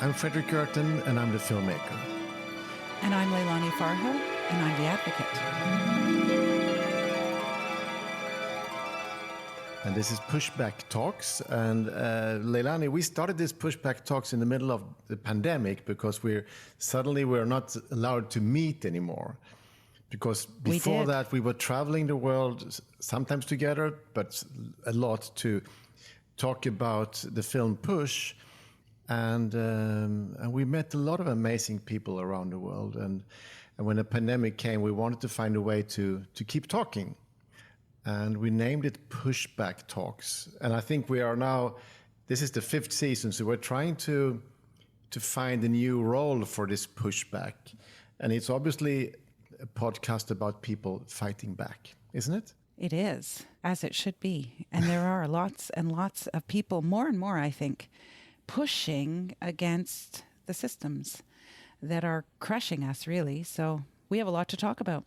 I'm Fredrik and I'm the filmmaker. And I'm Leilani Farho, and I'm the advocate. And this is Pushback Talks. And Leilani, we started this Pushback Talks in the middle of the pandemic because we're not allowed to meet anymore. Because before that, we were traveling the world, sometimes together, but a lot to talk about the film Push. And we met a lot of amazing people around the world. And when the pandemic came, we wanted to find a way to keep talking. And we named it Pushback Talks. And I think we are now, this is the 5th season, so we're trying to find a new role for this pushback. And it's obviously a podcast about people fighting back, isn't it? It is, as it should be. And there are lots and lots of people, more and more, I think, pushing against the systems that are crushing us, really. So we have a lot to talk about.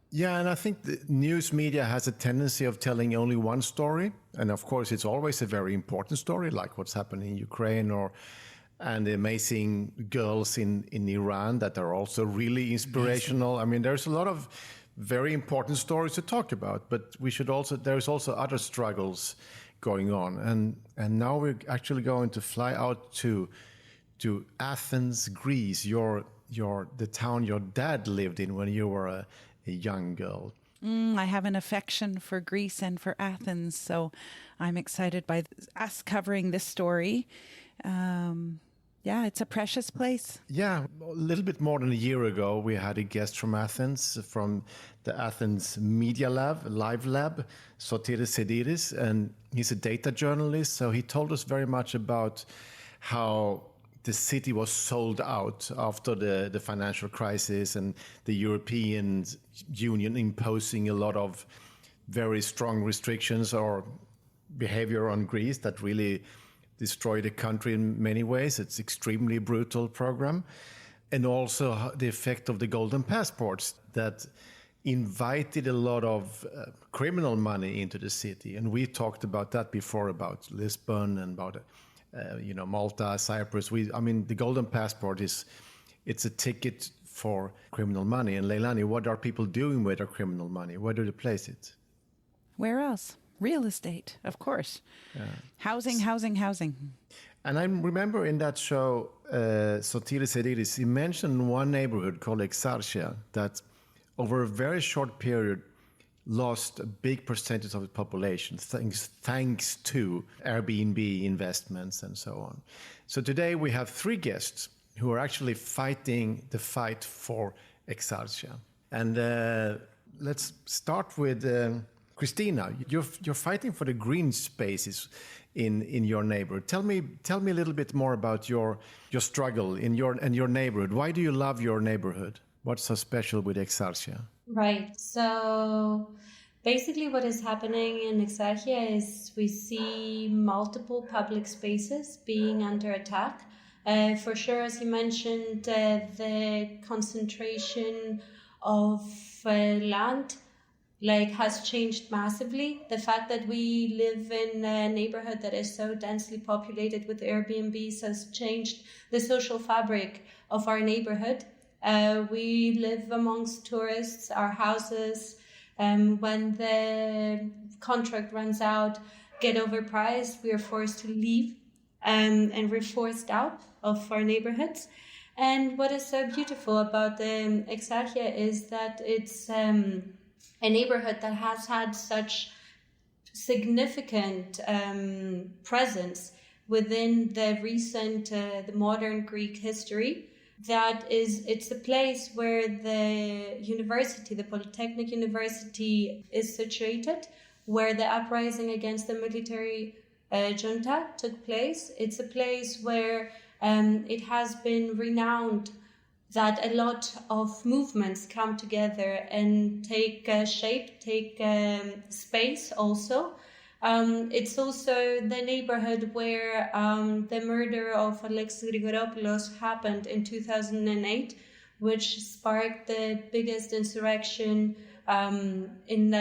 Yeah, and I think the news media has a tendency of telling only one story. And of course, it's always a very important story, like what's happening in Ukraine and the amazing girls in Iran that are also really inspirational. I mean, there's a lot of very important stories to talk about, but there's also other struggles going on. And now we're actually going to fly out to Athens, Greece, the town your dad lived in when you were a young girl. I have an affection for Greece and for Athens, so I'm excited by us covering this story. It's a precious place. Yeah, a little bit more than a year ago, we had a guest from Athens, from the Athens Media Live Lab, Sotiris Sediris, and he's a data journalist. So he told us very much about how the city was sold out after the financial crisis and the European Union imposing a lot of very strong restrictions or behavior on Greece that really destroyed the country in many ways. It's extremely brutal program. And also the effect of the golden passports that invited a lot of criminal money into the city. And we talked about that before, about Lisbon and about Malta, Cyprus. The golden passport it's a ticket for criminal money. And Leilani, what are people doing with their criminal money? Where do they place it? Where else? Real estate, of course. Yeah. Housing. And I remember in that show, Sotiris Sediris, he mentioned one neighborhood called Exarcheia that over a very short period lost a big percentage of the population thanks to Airbnb investments and so on. So today we have 3 guests who are actually fighting the fight for Exarcheia. And let's start with Christina. You're fighting for the green spaces in your neighborhood. Tell me a little bit more about your struggle in your neighborhood. Why do you love your neighborhood? What's so special with Exarcheia? Right. So basically what is happening in Exarcheia is we see multiple public spaces being under attack. For sure, as you mentioned, the concentration of land has changed massively. The fact that we live in a neighborhood that is so densely populated with Airbnbs has changed the social fabric of our neighborhood. We live amongst tourists, our houses, when the contract runs out, get overpriced, we are forced to leave, and we're forced out of our neighborhoods. And what is so beautiful about the Exarcheia is that it's a neighborhood that has had such significant presence within the recent, the modern Greek history. It's a place where the university, the Polytechnic University, is situated, where the uprising against the military junta took place. It's a place where it has been renowned that a lot of movements come together and take shape, take space also. It's also the neighborhood where the murder of Alexis Grigoropoulos happened in 2008, which sparked the biggest insurrection in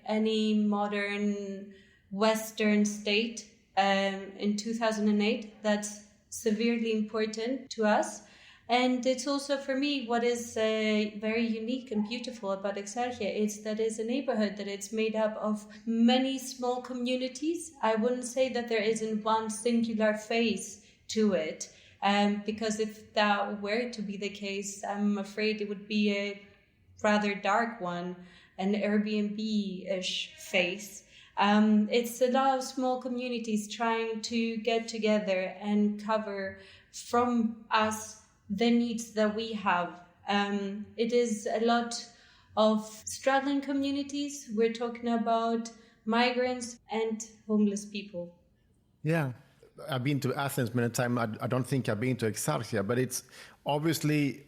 any modern Western state in 2008. That's severely important to us. And it's also, for me, what is very unique and beautiful about Exarcheia is that it's a neighborhood that it's made up of many small communities. I wouldn't say that there isn't one singular face to it, because if that were to be the case, I'm afraid it would be a rather dark one, an Airbnb-ish face. It's a lot of small communities trying to get together and cover from us the needs that we have. It is a lot of struggling communities. We're talking about migrants and homeless people. Yeah, I've been to Athens many times. I don't think I've been to Exarcheia, but it's obviously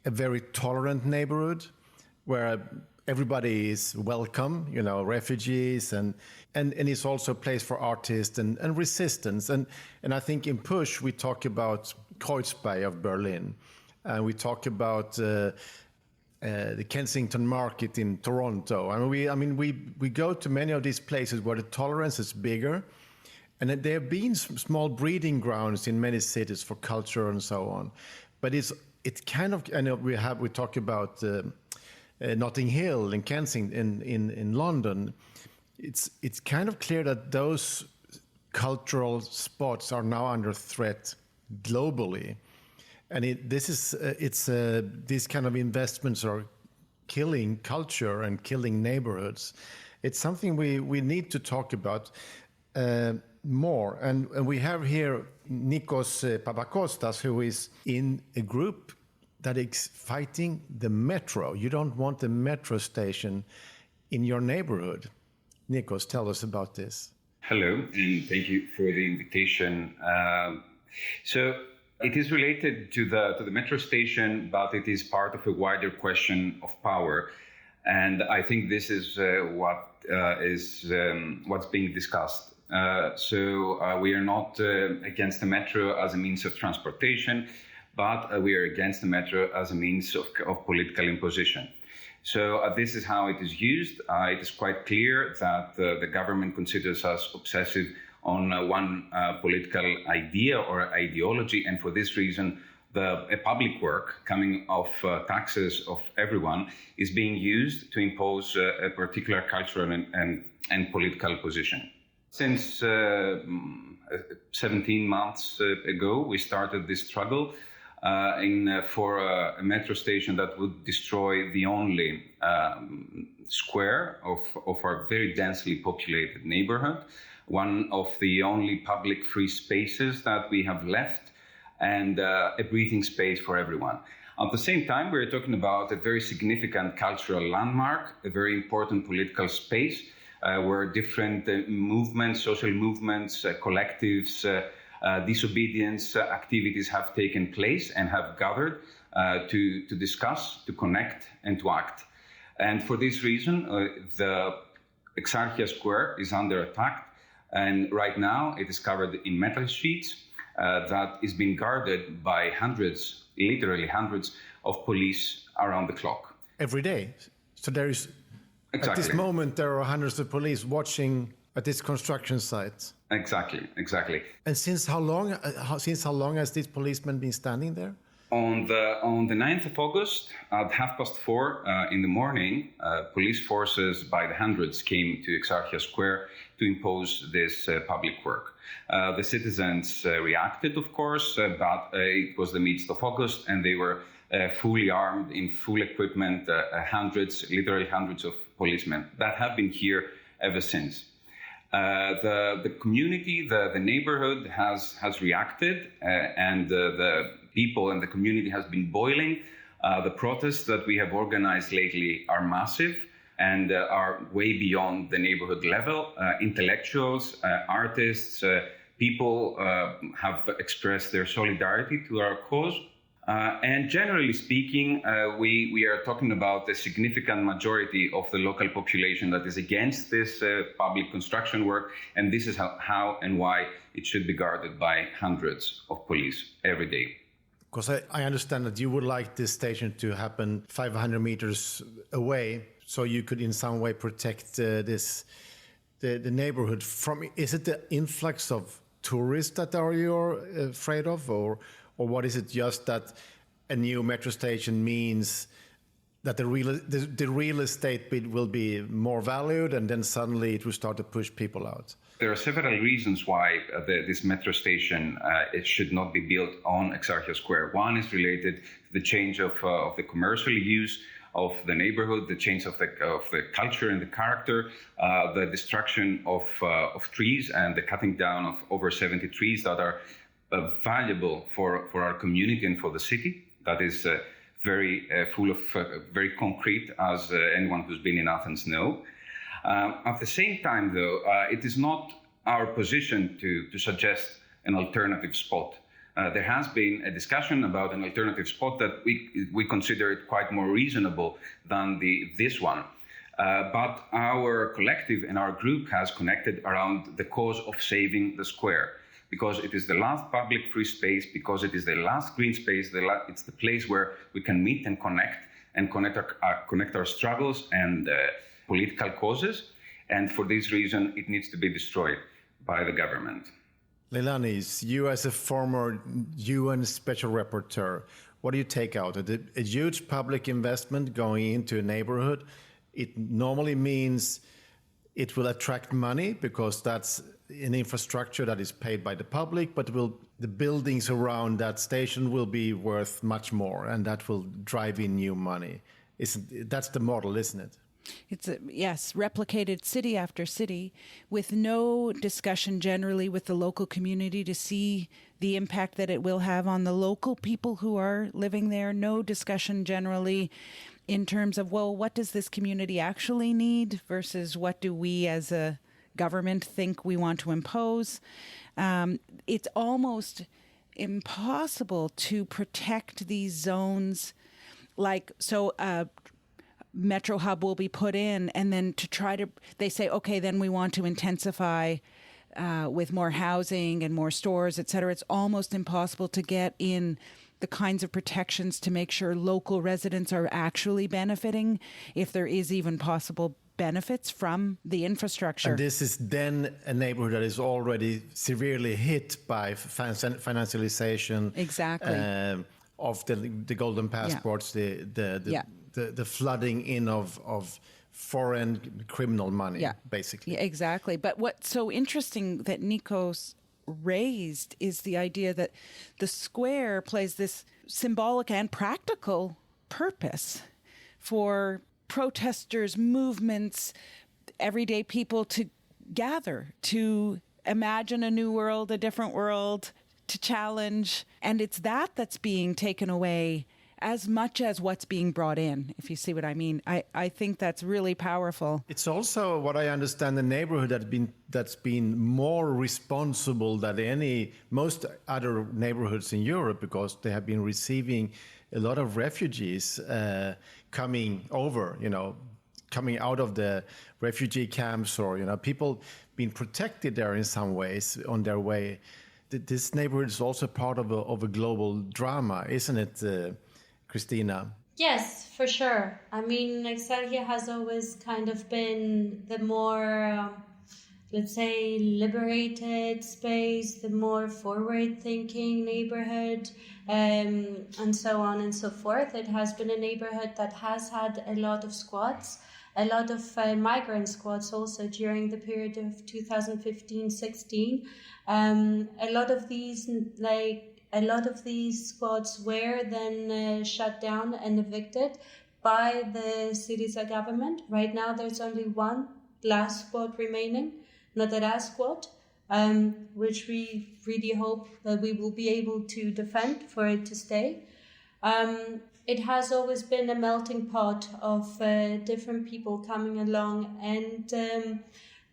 a very tolerant neighborhood where everybody is welcome, refugees, and it's also a place for artists and resistance. And I think in Push, we talk about Kreuzberg of Berlin, and we talk about the Kensington Market in Toronto. We go to many of these places where the tolerance is bigger, and there have been small breeding grounds in many cities for culture and so on. But it's kind of, we talk about Notting Hill and Kensington in London. It's kind of clear that those cultural spots are now under threat globally, and these kind of investments are killing culture and killing neighborhoods. It's something we need to talk about more. And we have here Nikos Papakostas, who is in a group that is fighting the metro. You don't want a metro station in your neighborhood. Nikos, tell us about this. Hello, and thank you for the invitation. So it is related to the metro station, but it is part of a wider question of power. And I think this is what's being discussed. So we are not against the metro as a means of transportation, but we are against the metro as a means of political imposition. So this is how it is used. It is quite clear that the government considers us obsessive on one political idea or ideology, and for this reason, a public work coming off taxes of everyone is being used to impose a particular cultural and political position. Since 17 months ago, we started this struggle for a metro station that would destroy the only square of our very densely populated neighborhood, one of the only public free spaces that we have left, and a breathing space for everyone. At the same time, we're talking about a very significant cultural landmark, a very important political space where different movements, social movements, collectives, disobedience activities have taken place and have gathered to discuss, to connect, and to act. And for this reason, the Exarcheia Square is under attack. And right now, it is covered in metal sheets that is being guarded by hundreds, literally hundreds of police around the clock. Every day? So there is, exactly. At this moment, there are hundreds of police watching at this construction site. Exactly. And since how long has these policemen been standing there? On the 9th of August, at 4:30 in the morning, police forces by the hundreds came to Exarcheia Square to impose this public work. The citizens reacted, of course, but it was the midst of August, and they were fully armed, in full equipment, literally hundreds of policemen that have been here ever since. The community, the neighborhood has reacted, and the people and the community has been boiling. The protests that we have organized lately are massive and are way beyond the neighborhood level. Intellectuals, artists, people have expressed their solidarity to our cause. And generally speaking, we are talking about a significant majority of the local population that is against this public construction work. And this is how and why it should be guarded by hundreds of police every day. Because I understand that you would like this station to happen 500 meters away, so you could in some way protect the neighborhood from. Is it the influx of tourists that are you're afraid of, or what is it just that a new metro station means that the real estate bit will be more valued, and then suddenly it will start to push people out? There are several reasons why this metro station it should not be built on Exarcheia Square. One is related to the change of the commercial use of the neighborhood, the change of the culture and the character, the destruction of trees and the cutting down of over 70 trees that are valuable for our community and for the city. That is very full of very concrete, as anyone who's been in Athens know. At the same time, though, it is not our position to suggest an alternative spot. There has been a discussion about an alternative spot that we consider it quite more reasonable than this one. But our collective and our group has connected around the cause of saving the square, because it is the last public free space, because it is the last green space, it's the place where we can meet and connect our struggles and political causes. And for this reason, it needs to be destroyed by the government. Leilani, you as a former UN special rapporteur, what do you take out? A huge public investment going into a neighborhood, it normally means it will attract money because that's an infrastructure that is paid by the public, but the buildings around that station will be worth much more, and that will drive in new money. That's the model, isn't it? It's replicated city after city, with no discussion generally with the local community to see the impact that it will have on the local people who are living there. No discussion generally in terms of, well, what does this community actually need versus what do we as a government think we want to impose. It's almost impossible to protect these zones. Metro hub will be put in, and then they say, okay, then we want to intensify with more housing and more stores, et cetera. It's almost impossible to get in the kinds of protections to make sure local residents are actually benefiting, if there is even possible benefits from the infrastructure. And this is then a neighborhood that is already severely hit by financialization. Exactly. Of the golden passports, the flooding in of foreign criminal money, basically. Yeah, exactly. But what's so interesting that Nikos raised is the idea that the square plays this symbolic and practical purpose for protesters, movements, everyday people to gather, to imagine a new world, a different world, to challenge. And it's that's being taken away as much as what's being brought in, if you see what I mean. I think that's really powerful. It's also, what I understand, the neighborhood that's been more responsible than most other neighborhoods in Europe, because they have been receiving a lot of refugees coming out of the refugee camps, or people being protected there in some ways on their way. This neighborhood is also part of a global drama, isn't it, Christina? Yes, for sure. I mean, Exarcheia has always kind of been the more, let's say, liberated space, the more forward-thinking neighborhood, and so on and so forth. It has been a neighborhood that has had a lot of squads, a lot of migrant squads also during the period of 2015-16. A lot of these squads were then shut down and evicted by the city's government. Right now, there's only one last squad remaining, Notara squad, which we really hope that we will be able to defend for it to stay. It has always been a melting pot of different people coming along and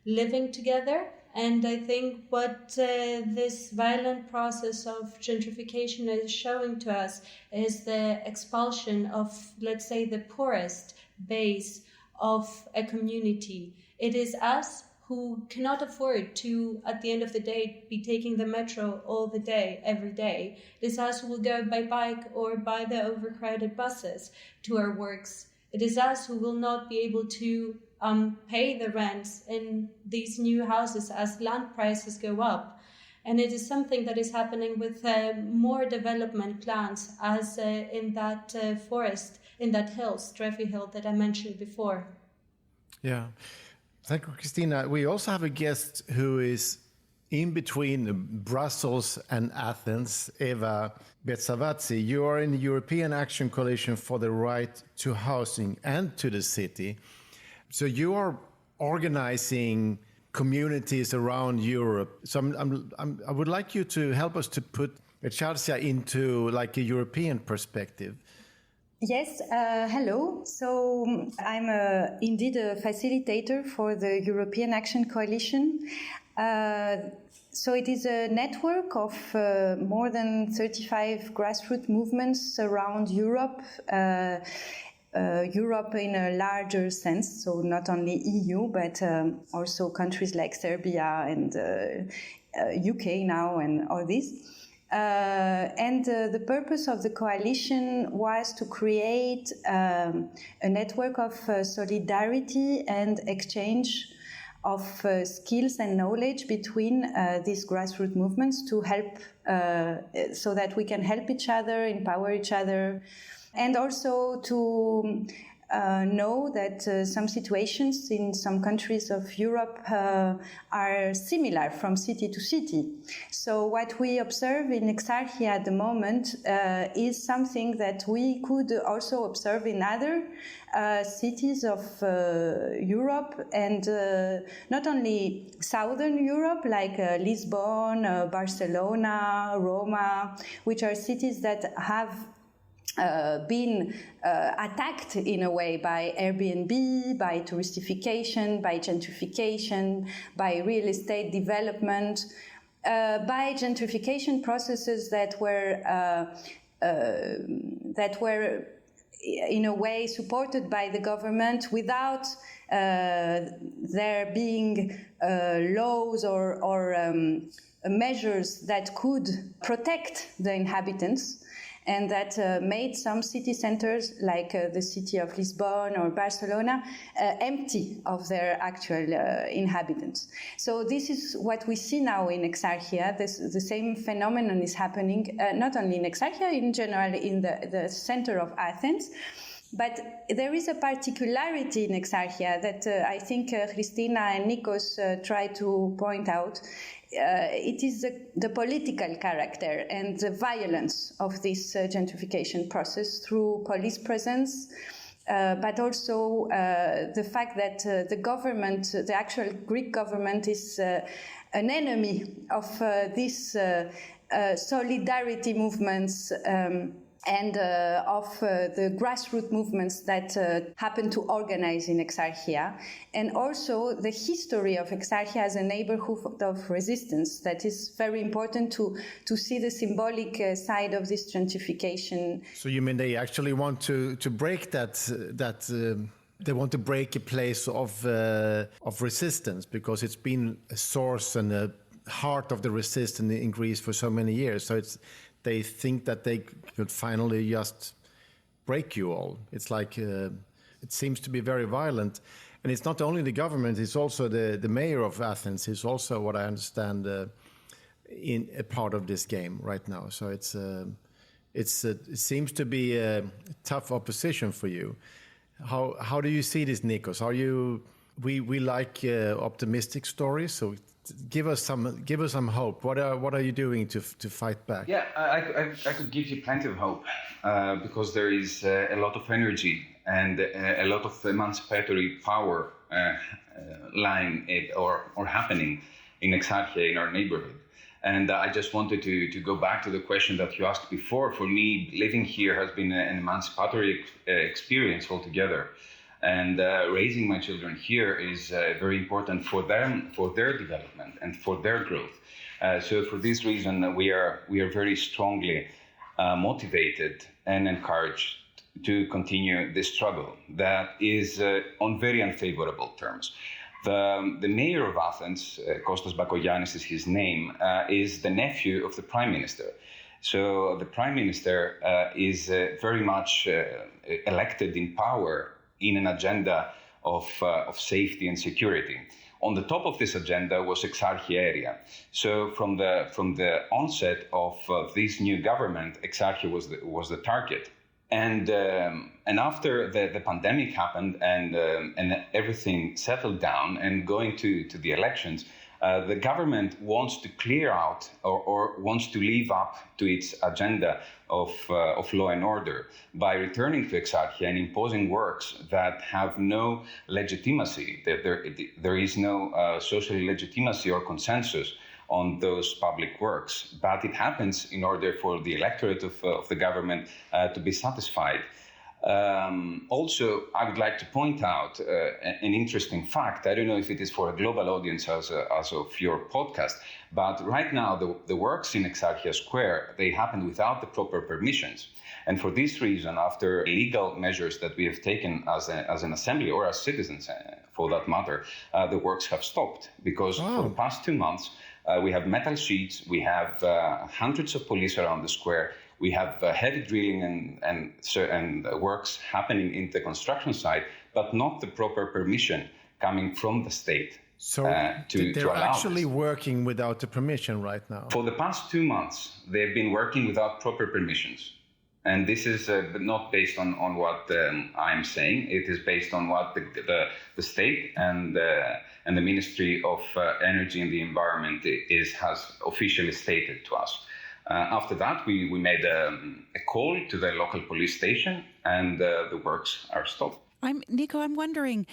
living together. And I think what this violent process of gentrification is showing to us is the expulsion of, let's say, the poorest base of a community. It is us who cannot afford to, at the end of the day, be taking the metro all the day, every day. It is us who will go by bike or by the overcrowded buses to our works. It is us who will not be able to pay the rents in these new houses as land prices go up. And it is something that is happening with more development plans as in that forest, in that hill, Strefi Hill, that I mentioned before. Yeah. Thank you, Christina. We also have a guest who is in between Brussels and Athens, Eva Betavatzi. You are in the European Action Coalition for the Right to Housing and to the City. So you are organizing communities around Europe. So I would like you to help us to put Exarcheia into like a European perspective. Yes, hello. So I'm indeed a facilitator for the European Action Coalition. So it is a network of more than 35 grassroots movements around Europe, Europe in a larger sense, so not only EU, but also countries like Serbia and UK now and all this. And the purpose of the coalition was to create a network of solidarity and exchange of skills and knowledge between these grassroots movements to help, so that we can help each other, empower each other, and also to know that some situations in some countries of Europe are similar from city to city. So what we observe in Exarcheia at the moment is something that we could also observe in other cities of Europe, and not only Southern Europe, like Lisbon, Barcelona, Roma, which are cities that have been attacked in a way by Airbnb, by touristification, by gentrification, by real estate development, by gentrification processes that were in a way supported by the government without there being laws or measures that could protect the inhabitants, and that made some city centers, like the city of Lisbon or Barcelona, empty of their actual inhabitants. So this is what we see now in Exarcheia. The same phenomenon is happening, not only in Exarcheia, in general in the center of Athens. But there is a particularity in Exarcheia that I think Christina and Nikos tried to point out. It is the political character and the violence of this gentrification process through police presence, but also the fact that the government, the actual Greek government, is an enemy of these solidarity movements and of the grassroots movements that happen to organize in Exarcheia, and also the history of Exarcheia as a neighborhood of resistance. That is very important to see the symbolic side of this gentrification. So you mean they actually want to break that they want to break a place of resistance, because it's been a source and a heart of the resistance in Greece for so many years. So they think that they could finally just break you all. It's like, it seems to be very violent. And it's not only the government, it's also the mayor of Athens is also, what I understand, in a part of this game right now. So it seems to be a tough opposition for you. How do you see this, Nikos? We like optimistic stories, so give us some hope. What are you doing to fight back? Yeah, I could give you plenty of hope because there is a lot of energy and a lot of emancipatory power lying or happening in Exarcheia, in our neighborhood. And I just wanted to go back to the question that you asked before. For me, living here has been an emancipatory experience altogether. And raising my children here is very important for them, for their development and for their growth. So for this reason, we are very strongly motivated and encouraged to continue this struggle that is on very unfavorable terms. The mayor of Athens, Kostas Bakoyannis is his name, is the nephew of the prime minister. So the prime minister is very much elected in power in an agenda of safety and security, On the top of this agenda was Exarcheia area. So from the onset of this new government, Exarcheia was the target. And after the pandemic happened and everything settled down and going to the elections, the government wants to clear out or wants to live up to its agenda of law and order by returning to Exarcheia and imposing works that have no legitimacy. There is no social legitimacy or consensus on those public works. But it happens in order for the electorate of the government to be satisfied. Also, I would like to point out an interesting fact. I don't know if it is for a global audience as of your podcast, but right now the works in Exarcheia Square, they happen without the proper permissions. And for this reason, after legal measures that we have taken as an assembly or as citizens, for that matter, the works have stopped because for the past 2 months, we have metal sheets, we have hundreds of police around the square, we have heavy drilling and works happening in the construction site, but not the proper permission coming from the state. So to they're allow actually this. Working without the permission right now? For the past 2 months, they've been working without proper permissions. And this is not based on what I'm saying. It is based on what the state and the Ministry of Energy and the Environment has officially stated to us. After that, we made a call to the local police station, and the works are stopped. Nico, I'm wondering,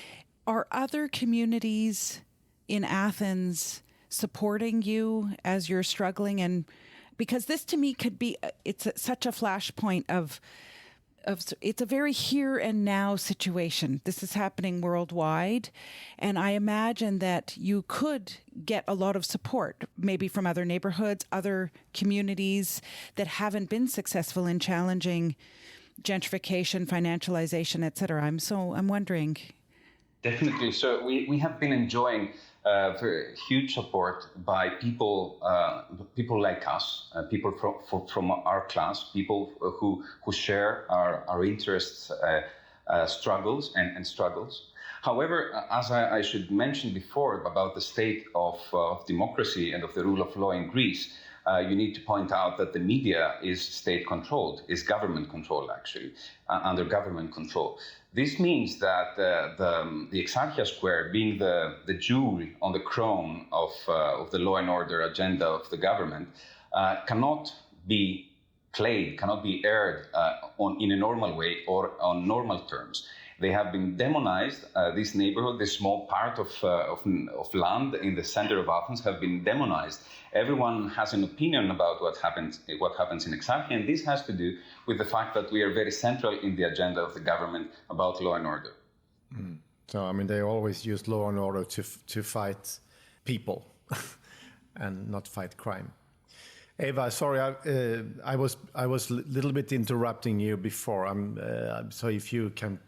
are other communities in Athens supporting you as you're struggling? And because this to me could be, it's such a flashpoint of it's a very here and now situation. This is happening worldwide. And I imagine that you could get a lot of support, maybe from other neighborhoods, other communities that haven't been successful in challenging gentrification, financialization, et cetera. I'm wondering. Definitely. So we have been enjoying very huge support by people like us, people from our class, people who share our interests, struggles and struggles. However, as I should mention before about the state of democracy and of the rule of law in Greece, you need to point out that the media is state-controlled, is government-controlled, actually, under government control. This means that the Exarcheia Square, being the jewel on the crown of the law and order agenda of the government, cannot be played, cannot be aired in a normal way or on normal terms. They have been demonized. This neighborhood, this small part of land in the center of Athens, have been demonized. Everyone has an opinion about what happens in Exarcheia, and this has to do with the fact that we are very central in the agenda of the government about law and order. Mm. So, I mean, they always use law and order to fight people and not fight crime. Eva, sorry, I was a little bit interrupting you before. So if you can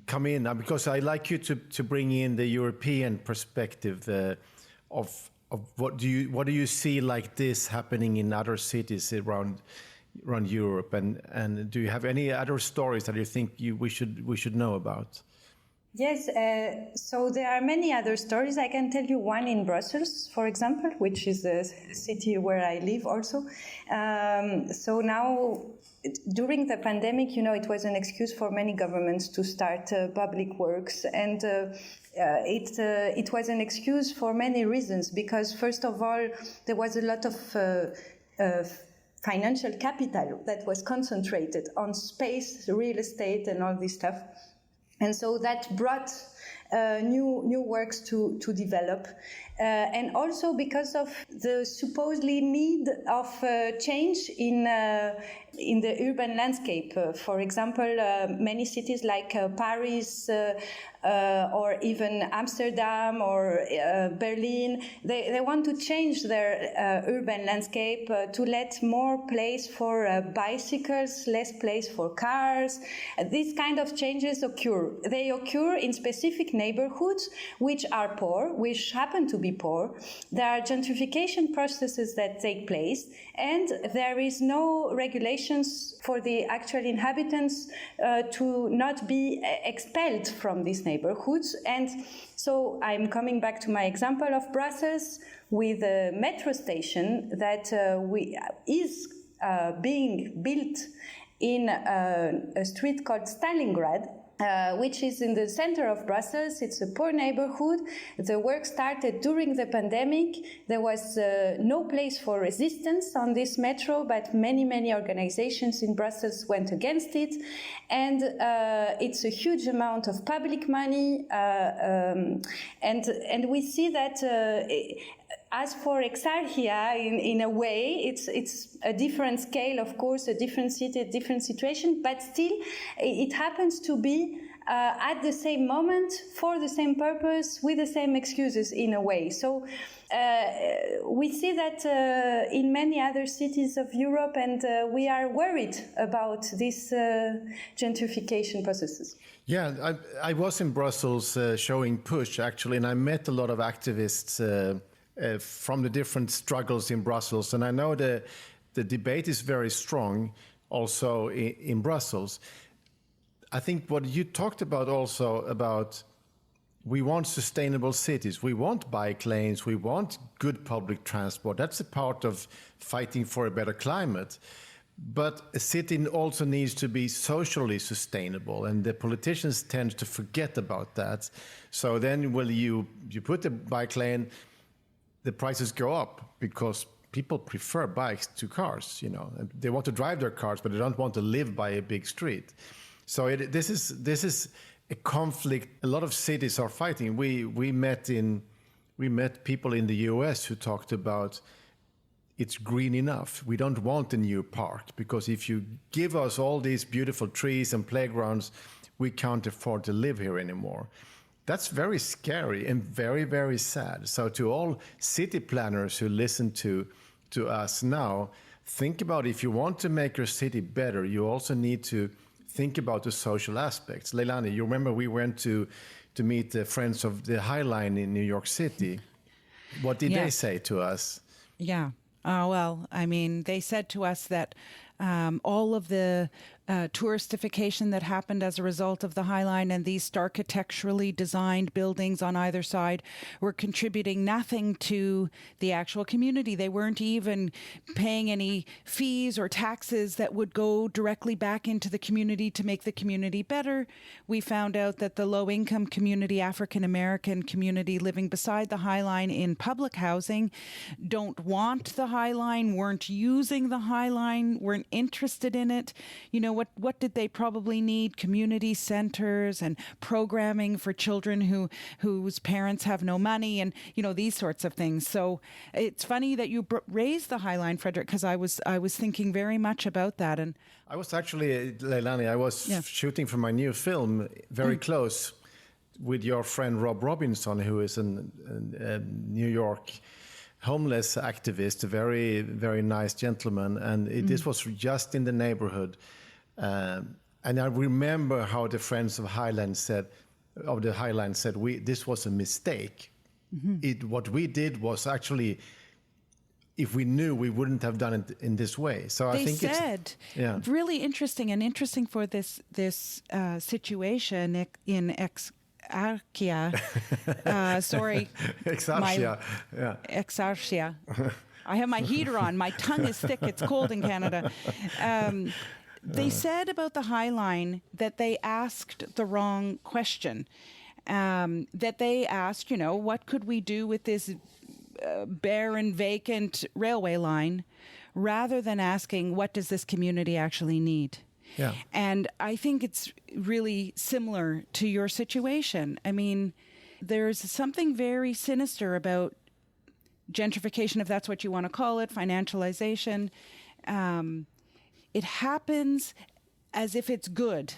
come in, because I like you to bring in the European perspective of what do you see like this happening in other cities around Europe, and do you have any other stories that you think we should know about? Yes, so there are many other stories. I can tell you one in Brussels, for example, which is a city where I live also. So now, during the pandemic, it was an excuse for many governments to start public works, and it was an excuse for many reasons, because first of all, there was a lot of financial capital that was concentrated on space, real estate, and all this stuff. And so that brought new works to develop. And also because of the supposedly need of change in the urban landscape. For example, many cities like Paris or even Amsterdam or Berlin, they want to change their urban landscape to let more place for bicycles, less place for cars. These kind of changes occur. They occur in specific specific neighborhoods which are poor, which happen to be poor. There are gentrification processes that take place, and there is no regulations for the actual inhabitants to not be expelled from these neighborhoods. And so I'm coming back to my example of Brussels with a metro station that is being built in a street called Stalingrad, which is in the center of Brussels. It's a poor neighborhood. The work started during the pandemic. There was no place for resistance on this metro, but many organizations in Brussels went against it. And it's a huge amount of public money. And we see that as for Exarcheia, in a way, it's a different scale, of course, a different city, a different situation, but still it happens to be at the same moment, for the same purpose, with the same excuses in a way. So we see that in many other cities of Europe, and we are worried about these gentrification processes. Yeah, I was in Brussels showing Push, actually, and I met a lot of activists from the different struggles in Brussels. And I know the debate is very strong also in Brussels. I think what you talked about also about we want sustainable cities, we want bike lanes, we want good public transport. That's a part of fighting for a better climate. But a city also needs to be socially sustainable, and the politicians tend to forget about that. So then when you put the bike lane, the prices go up because people prefer bikes to cars. You know, they want to drive their cars, but they don't want to live by a big street. So this is a conflict a lot of cities are fighting. We met people in the US who talked about it's green enough. We don't want a new park because if you give us all these beautiful trees and playgrounds, we can't afford to live here anymore. That's very scary and very, very sad. So to all city planners who listen to us now, think about if you want to make your city better, you also need to think about the social aspects. Leilani, you remember we went to meet the Friends of the High Line in New York City. What did they say to us? Yeah. Well, I mean, they said to us that all of the touristification that happened as a result of the High Line and these architecturally designed buildings on either side were contributing nothing to the actual community. They weren't even paying any fees or taxes that would go directly back into the community to make the community better. We found out that the low-income community, African-American community living beside the High Line in public housing don't want the High Line, weren't using the High Line, weren't interested in it. You know, what did they probably need? Community centers and programming for children whose parents have no money, and you know, these sorts of things. So it's funny that you raised the High Line, Fredrik, because I was thinking very much about that. And I was actually, Leilani, I was shooting for my new film very close with your friend Rob Robinson, who is a New York homeless activist, a very, very nice gentleman. And this was just in the neighborhood. And I remember how the Friends of the High Line said, this was a mistake. What we did was actually, if we knew, we wouldn't have done it in this way. So I think it's really interesting for this situation in Exarcheia. Sorry. Exarcheia. Exarcheia. I have my heater on. My tongue is thick. It's cold in Canada. They said about the High Line that they asked the wrong question. That they asked, you know, what could we do with this barren, vacant railway line, rather than asking, what does this community actually need? Yeah. And I think it's really similar to your situation. I mean, there's something very sinister about gentrification, if that's what you want to call it, financialization. It happens as if it's good.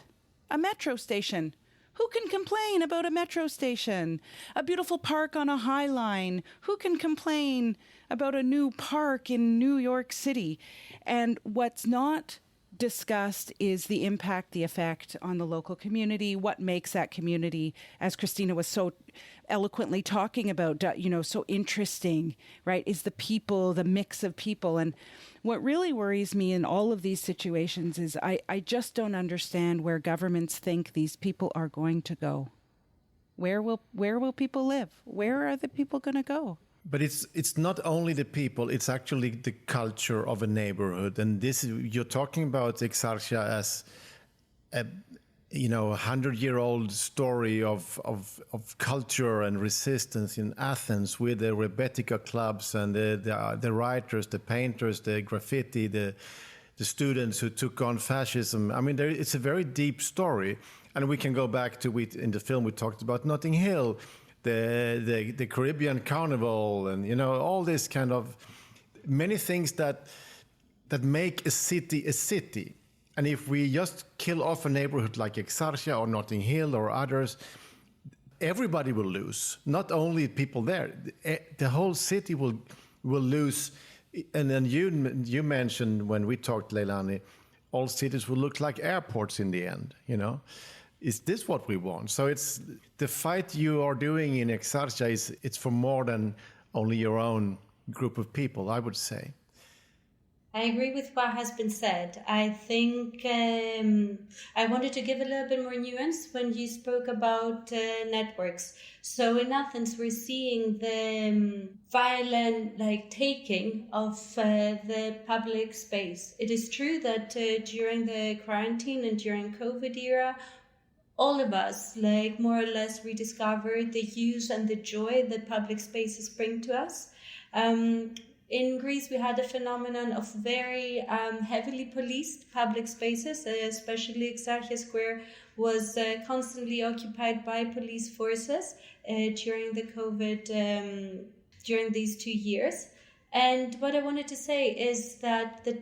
A metro station. Who can complain about a metro station? A beautiful park on a High Line. Who can complain about a new park in New York City? And what's not discussed is the impact, the effect on the local community, what makes that community, as Christina was so eloquently talking about, so interesting, right, is the people, the mix of people. And what really worries me in all of these situations is I just don't understand where governments think these people are going to go. Where will people live? Where are the people going to go? But it's not only the people, it's actually the culture of a neighborhood. And you're talking about Exarcheia as a 100-year-old story of culture and resistance in Athens, with the Rebetika clubs and the writers, the painters, the graffiti, the students who took on fascism. I mean, it's a very deep story. And we can go back to in the film we talked about Notting Hill, the Caribbean Carnival, and all this kind of many things that make a city. And if we just kill off a neighborhood like Exarcheia or Notting Hill or others, everybody will lose. Not only people there, the whole city will lose. And then you mentioned when we talked, Leilani, all cities will look like airports in the end. Is this what we want? So it's the fight you are doing in Exarcheia it's for more than only your own group of people, I would say. I agree with what has been said. I think I wanted to give a little bit more nuance when you spoke about networks. So in Athens, we're seeing the violent taking of the public space. It is true that during the quarantine and during COVID era, all of us, more or less, rediscovered the use and the joy that public spaces bring to us. In Greece, we had a phenomenon of very heavily policed public spaces, especially Exarcheia Square was constantly occupied by police forces during the COVID, during these 2 years. And what I wanted to say is that the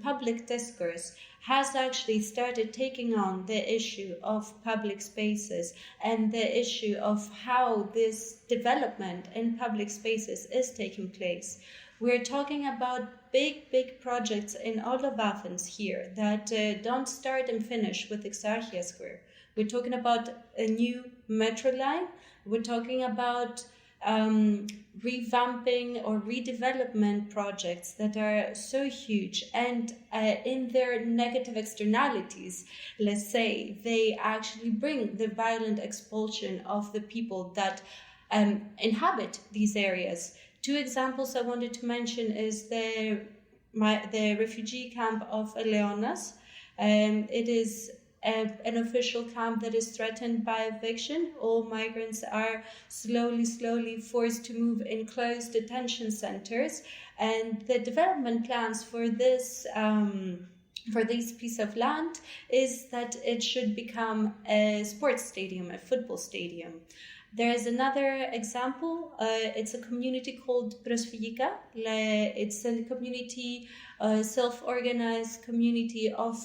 public discourse, has actually started taking on the issue of public spaces and the issue of how this development in public spaces is taking place. We're talking about big projects in all of Athens here that don't start and finish with Exarcheia Square. We're talking about a new metro line. We're talking about revamping or redevelopment projects that are so huge, and in their negative externalities, let's say, they actually bring the violent expulsion of the people that inhabit these areas. 2 examples I wanted to mention is the refugee camp of Eleonas. It is an official camp that is threatened by eviction. All migrants are slowly forced to move in closed detention centers. And the development plans for this piece of land is that it should become a sports stadium, a football stadium. There is another example. It's a community called Prosfigika. It's a community, self-organized community of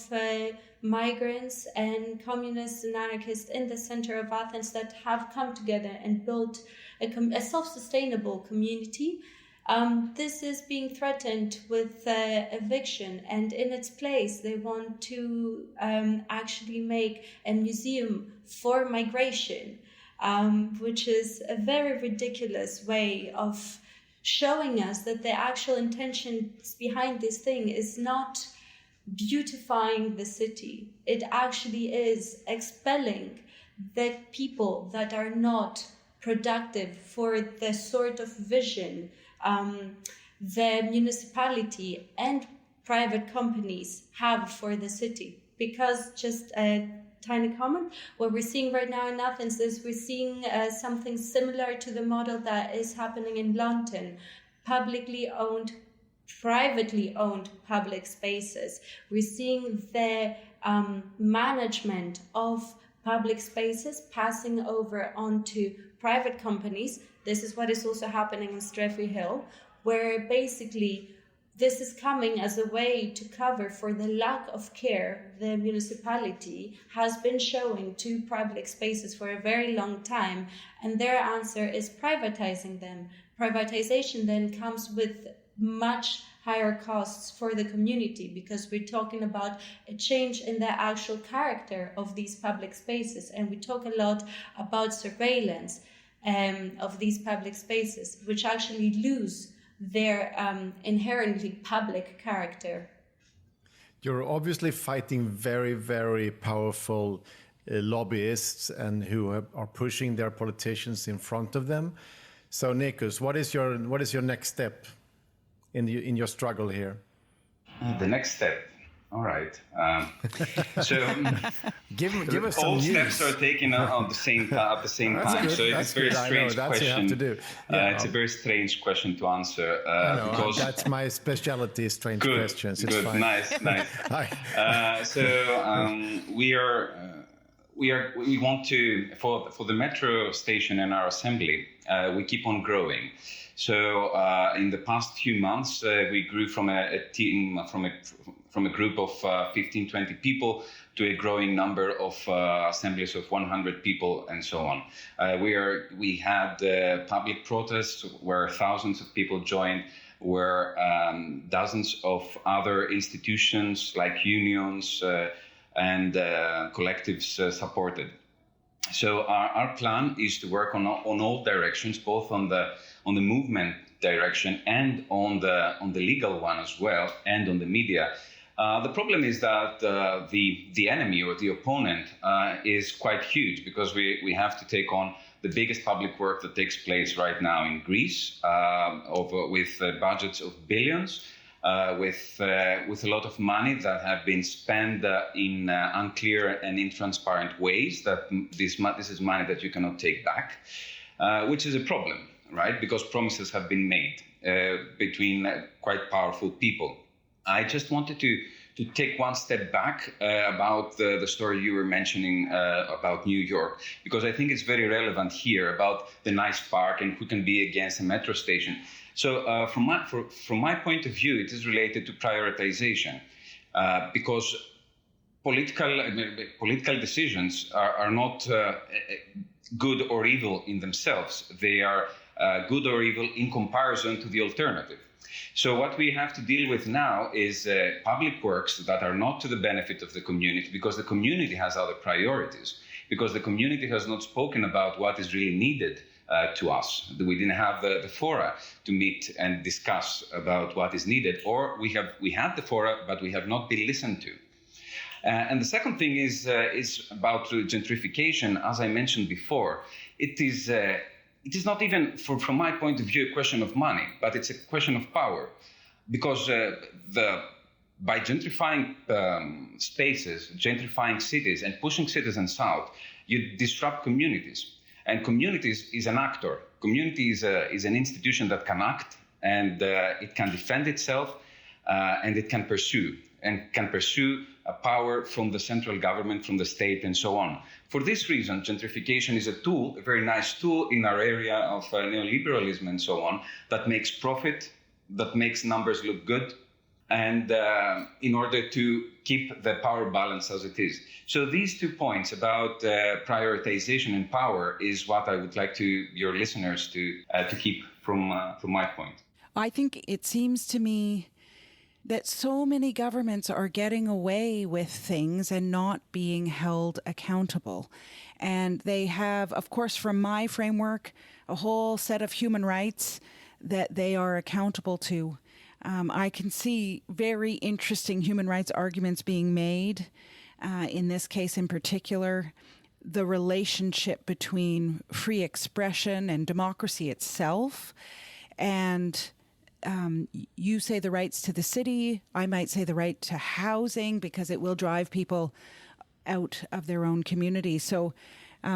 migrants and communists and anarchists in the center of Athens that have come together and built a self-sustainable community. This is being threatened with eviction, and in its place they want to actually make a museum for migration, which is a very ridiculous way of showing us that the actual intentions behind this thing is not beautifying the city. It actually is expelling the people that are not productive for the sort of vision the municipality and private companies have for the city. Because, just a tiny comment, what we're seeing right now in Athens is we're seeing something similar to the model that is happening in London. Privately owned public spaces. We're seeing the management of public spaces passing over onto private companies. This is what is also happening in Strefi Hill, where basically this is coming as a way to cover for the lack of care the municipality has been showing to public spaces for a very long time, and their answer is privatizing them. Privatization then comes with much higher costs for the community, because we're talking about a change in the actual character of these public spaces. And we talk a lot about surveillance of these public spaces, which actually lose their inherently public character. You're obviously fighting very, very powerful lobbyists and who are pushing their politicians in front of them. So, Nikos, what is your next step in your struggle here? The next step. All right. So give us some all news. steps are taken at the same time. Good. So it's a very strange question. You have to do. Yeah. It's a very strange question to answer. Because that's my specialty: strange questions. It's good, fine. nice. We want to for the metro station in our assembly. We keep on growing. So in the past few months, we grew from a team from a group of 15, 20 people to a growing number of assemblies of 100 people and so on. We had public protests where thousands of people joined, where dozens of other institutions like unions and collectives supported. So our plan is to work on all directions, both on the movement direction and on the legal one as well, and on the media. The problem is that the enemy or the opponent is quite huge, because we have to take on the biggest public work that takes place right now in Greece, with budgets of billions, with a lot of money that have been spent in unclear and intransparent ways. That this is money that you cannot take back, which is a problem, right? Because promises have been made between quite powerful people. I just wanted to take one step back about the story you were mentioning about New York, because I think it's very relevant here about the nice park and who can be against a metro station. So from my point of view, it is related to prioritization, because political decisions are not good or evil in themselves. They are good or evil in comparison to the alternative. So what we have to deal with now is public works that are not to the benefit of the community, because the community has other priorities, because the community has not spoken about what is really needed to us. We didn't have the fora to meet and discuss about what is needed, or we had the fora, but we have not been listened to. And the second thing is about gentrification. As I mentioned before, it is not even, from my point of view, a question of money, but it's a question of power. Because by gentrifying spaces, gentrifying cities, and pushing citizens out, you disrupt communities. And communities is an actor. Community is an institution that can act, and it can defend itself, and it can pursue a power from the central government, from the state, and so on. For this reason, gentrification is a tool, a very nice tool in our area of neoliberalism and so on, that makes profit, that makes numbers look good, and in order to keep the power balance as it is. So these 2 points about prioritization and power is what I would like your listeners to keep from my point. I think it seems to me that so many governments are getting away with things and not being held accountable. And they have, of course, from my framework, a whole set of human rights that they are accountable to. I can see very interesting human rights arguments being made, in this case in particular, the relationship between free expression and democracy itself. And you say the rights to the city, I might say the right to housing, because it will drive people out of their own community. So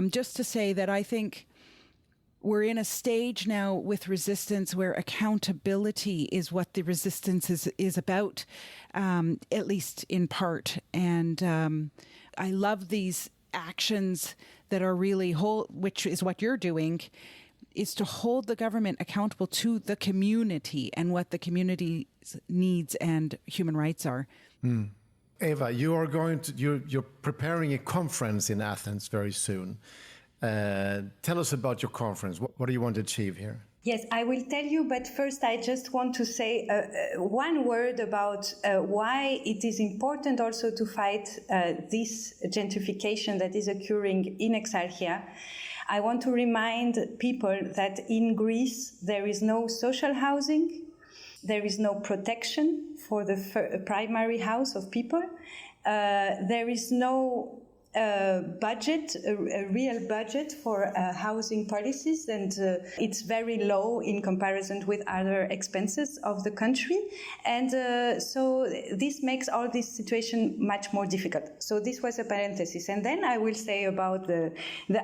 just to say that I think we're in a stage now with resistance where accountability is what the resistance is about, at least in part. And I love these actions that are really which is what you're doing, is to hold the government accountable to the community and what the community's needs and human rights are. Eva, you're preparing a conference in Athens very soon. Tell us about your conference. What do you want to achieve here? Yes, I will tell you, but first I just want to say one word about why it is important also to fight this gentrification that is occurring in Exarcheia. I want to remind people that in Greece there is no social housing, there is no protection for the primary house of people, there is no budget, a real budget for housing policies, and it's very low in comparison with other expenses of the country. And so this makes all this situation much more difficult. So this was a parenthesis. And then I will say about the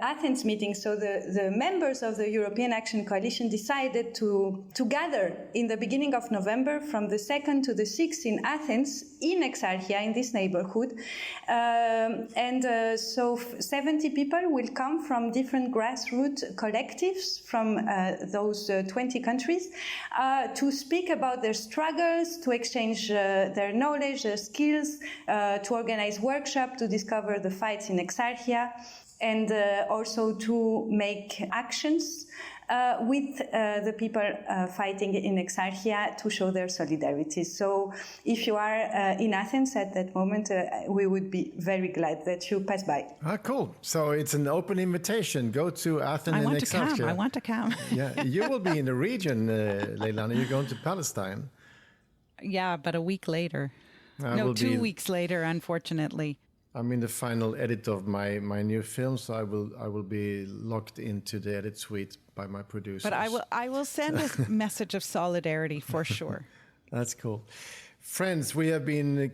Athens meeting. So the members of the European Action Coalition decided to gather in the beginning of November from the 2nd to the 6th in Athens, in Exarcheia, in this neighborhood. So 70 people will come from different grassroots collectives from those 20 countries to speak about their struggles, to exchange their knowledge, their skills, to organize workshops, to discover the fights in Exarcheia, and also to make actions with the people fighting in Exarcheia to show their solidarity. So if you are in Athens at that moment, we would be very glad that you pass by. Ah, cool. So it's an open invitation. Go to Athens and Exarcheia. I want to come. Yeah, you will be in the region, Leilani. You're going to Palestine. Yeah, but a week later. 2 weeks later, unfortunately. I'm in the final edit of my new film, so I will be locked into the edit suite by my producers. But I will send a message of solidarity for sure. That's cool. Friends, we have been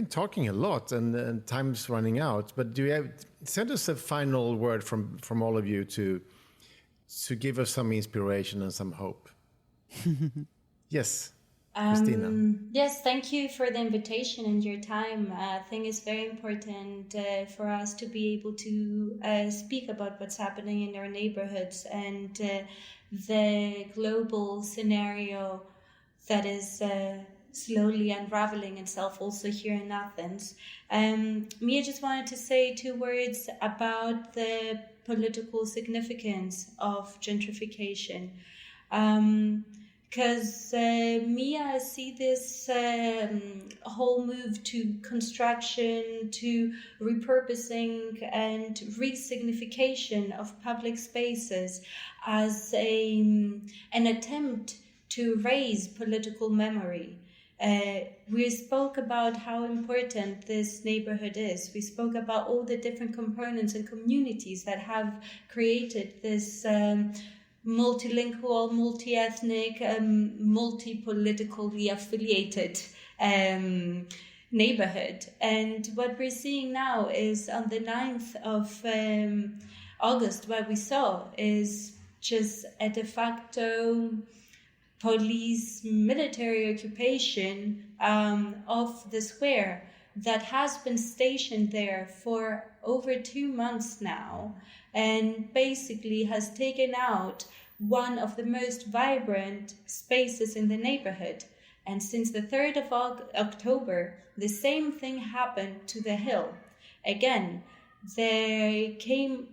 talking a lot, and time's running out. But send us a final word from all of you to give us some inspiration and some hope. Yes. Christina. Yes, thank you for the invitation and your time. I think it's very important for us to be able to speak about what's happening in our neighborhoods and the global scenario that is slowly unraveling itself also here in Athens. Mia just wanted to say 2 words about the political significance of gentrification. Because Mia see this whole move to construction, to repurposing and resignification of public spaces as an attempt to raise political memory. We spoke about how important this neighborhood is. We spoke about all the different components and communities that have created this multilingual, multi-ethnic, multi-politically affiliated neighborhood. And what we're seeing now is on the 9th of August, what we saw is just a de facto police military occupation of the square that has been stationed there for over 2 months now, and basically has taken out one of the most vibrant spaces in the neighborhood. And since the 3rd of October, the same thing happened to the Hill. Again,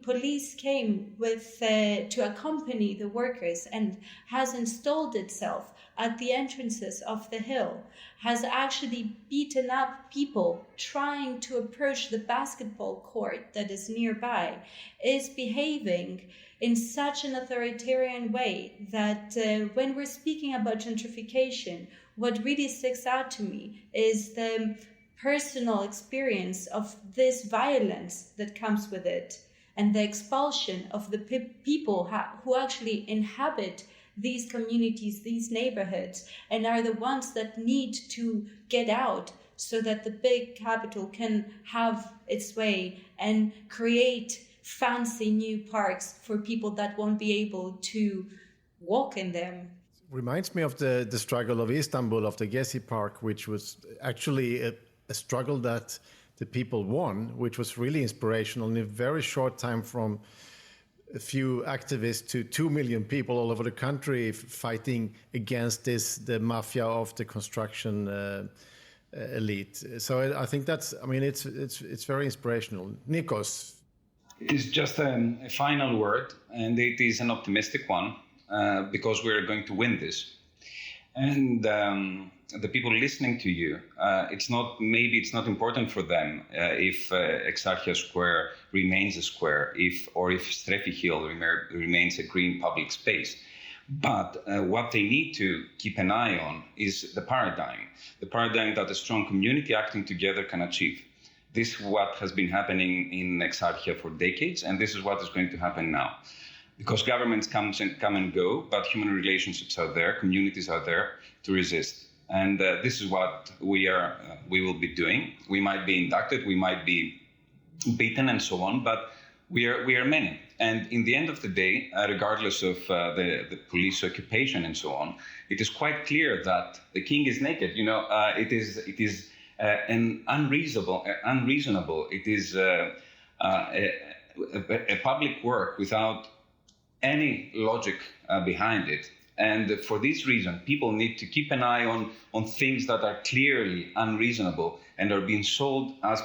police came with to accompany the workers and has installed itself at the entrances of the Hill, has actually beaten up people trying to approach the basketball court that is nearby, is behaving in such an authoritarian way that when we're speaking about gentrification, what really sticks out to me is the personal experience of this violence that comes with it and the expulsion of the people who actually inhabit these communities, these neighborhoods, and are the ones that need to get out so that the big capital can have its way and create fancy new parks for people that won't be able to walk in them. Reminds me of the struggle of Istanbul, of the Gezi Park, which was actually a struggle that the people won, which was really inspirational in a very short time, from a few activists to 2 million people all over the country fighting against the mafia of the construction elite. So I think it's very inspirational. Nikos. It's just a final word, and it is an optimistic one. because we're going to win this. And the people listening to you, it's not important for them if Exarcheia Square remains a square, if Strefi Hill remains a green public space. But what they need to keep an eye on is the paradigm that a strong community acting together can achieve. This is what has been happening in Exarcheia for decades, and this is what is going to happen now. Because governments come and go, but human relationships are there, communities are there to resist. And this is what we will be doing. We might be inducted, we might be beaten and so on, but we are many. And in the end of the day, regardless of the police occupation and so on, it is quite clear that the king is naked. It is unreasonable. It is a public work without any logic behind it. And for this reason, people need to keep an eye on things that are clearly unreasonable and are being sold as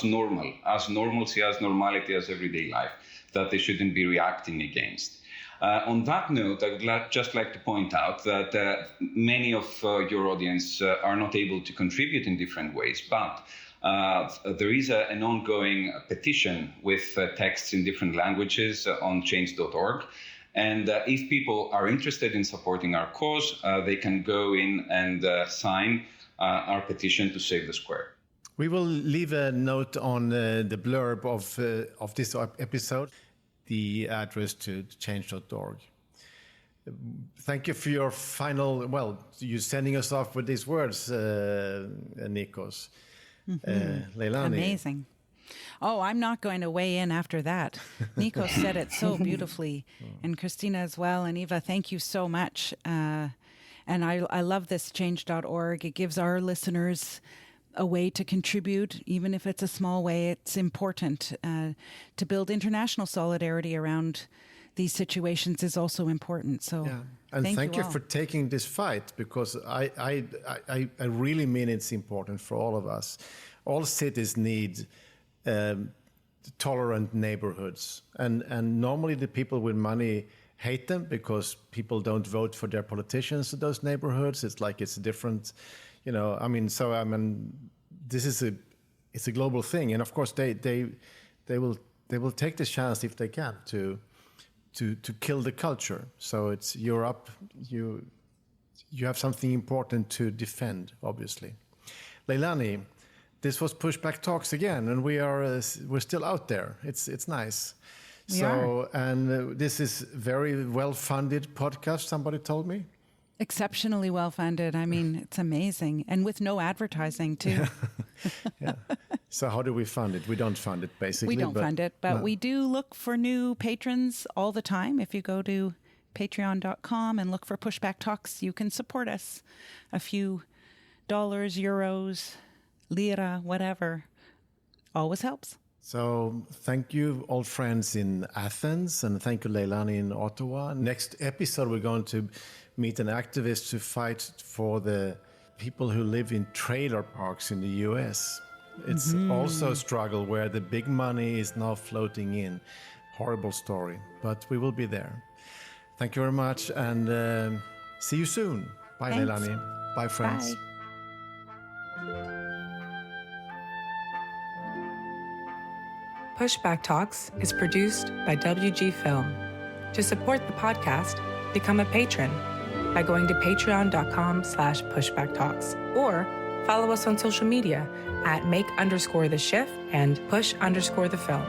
normal, as normalcy, as normality, as everyday life, that they shouldn't be reacting against. On that note, I would just like to point out that many of your audience are not able to contribute in different ways, but there is an ongoing petition with texts in different languages on change.org. And if people are interested in supporting our cause, they can go in and sign our petition to save the square. We will leave a note on the blurb of this episode, the address to change.org. Thank you for your final, you sending us off with these words, Nikos. Leilani. Amazing. Oh, I'm not going to weigh in after that. Nikos said it so beautifully, and Christina as well. And Eva, thank you so much. And I love this change.org. It gives our listeners a way to contribute, even if it's a small way. It's important to build international solidarity around these situations is also important. So, and thank you all for taking this fight, because I really mean it's important for all of us. All cities need tolerant neighborhoods, and normally the people with money hate them because people don't vote for their politicians in those neighborhoods. It's like it's a different, this is a global thing, and of course they will take the chance if they can to kill the culture. So you're up, you have something important to defend, obviously. Leilani, this was Pushback Talks again, and we're still out there. It's nice. And this is very well-funded podcast, somebody told me. Exceptionally well-funded. I mean, it's amazing. And with no advertising, too. Yeah. So how do we fund it? We don't fund it, basically. We don't fund it, but we do look for new patrons all the time. If you go to patreon.com and look for Pushback Talks, you can support us. A few dollars, euros, lira, whatever. Always helps. So thank you, old friends in Athens, and thank you, Leilani, in Ottawa. Next episode, we're going to meet an activist to fight for the people who live in trailer parks in the U.S. It's also a struggle where the big money is now floating in. Horrible story, but we will be there. Thank you very much, and see you soon. Bye, Thanks. Leilani. Bye, friends. Bye. Pushback Talks is produced by WG Film. To support the podcast, become a patron by going to patreon.com/pushbacktalks or follow us on social media at make_the shift and push_the film.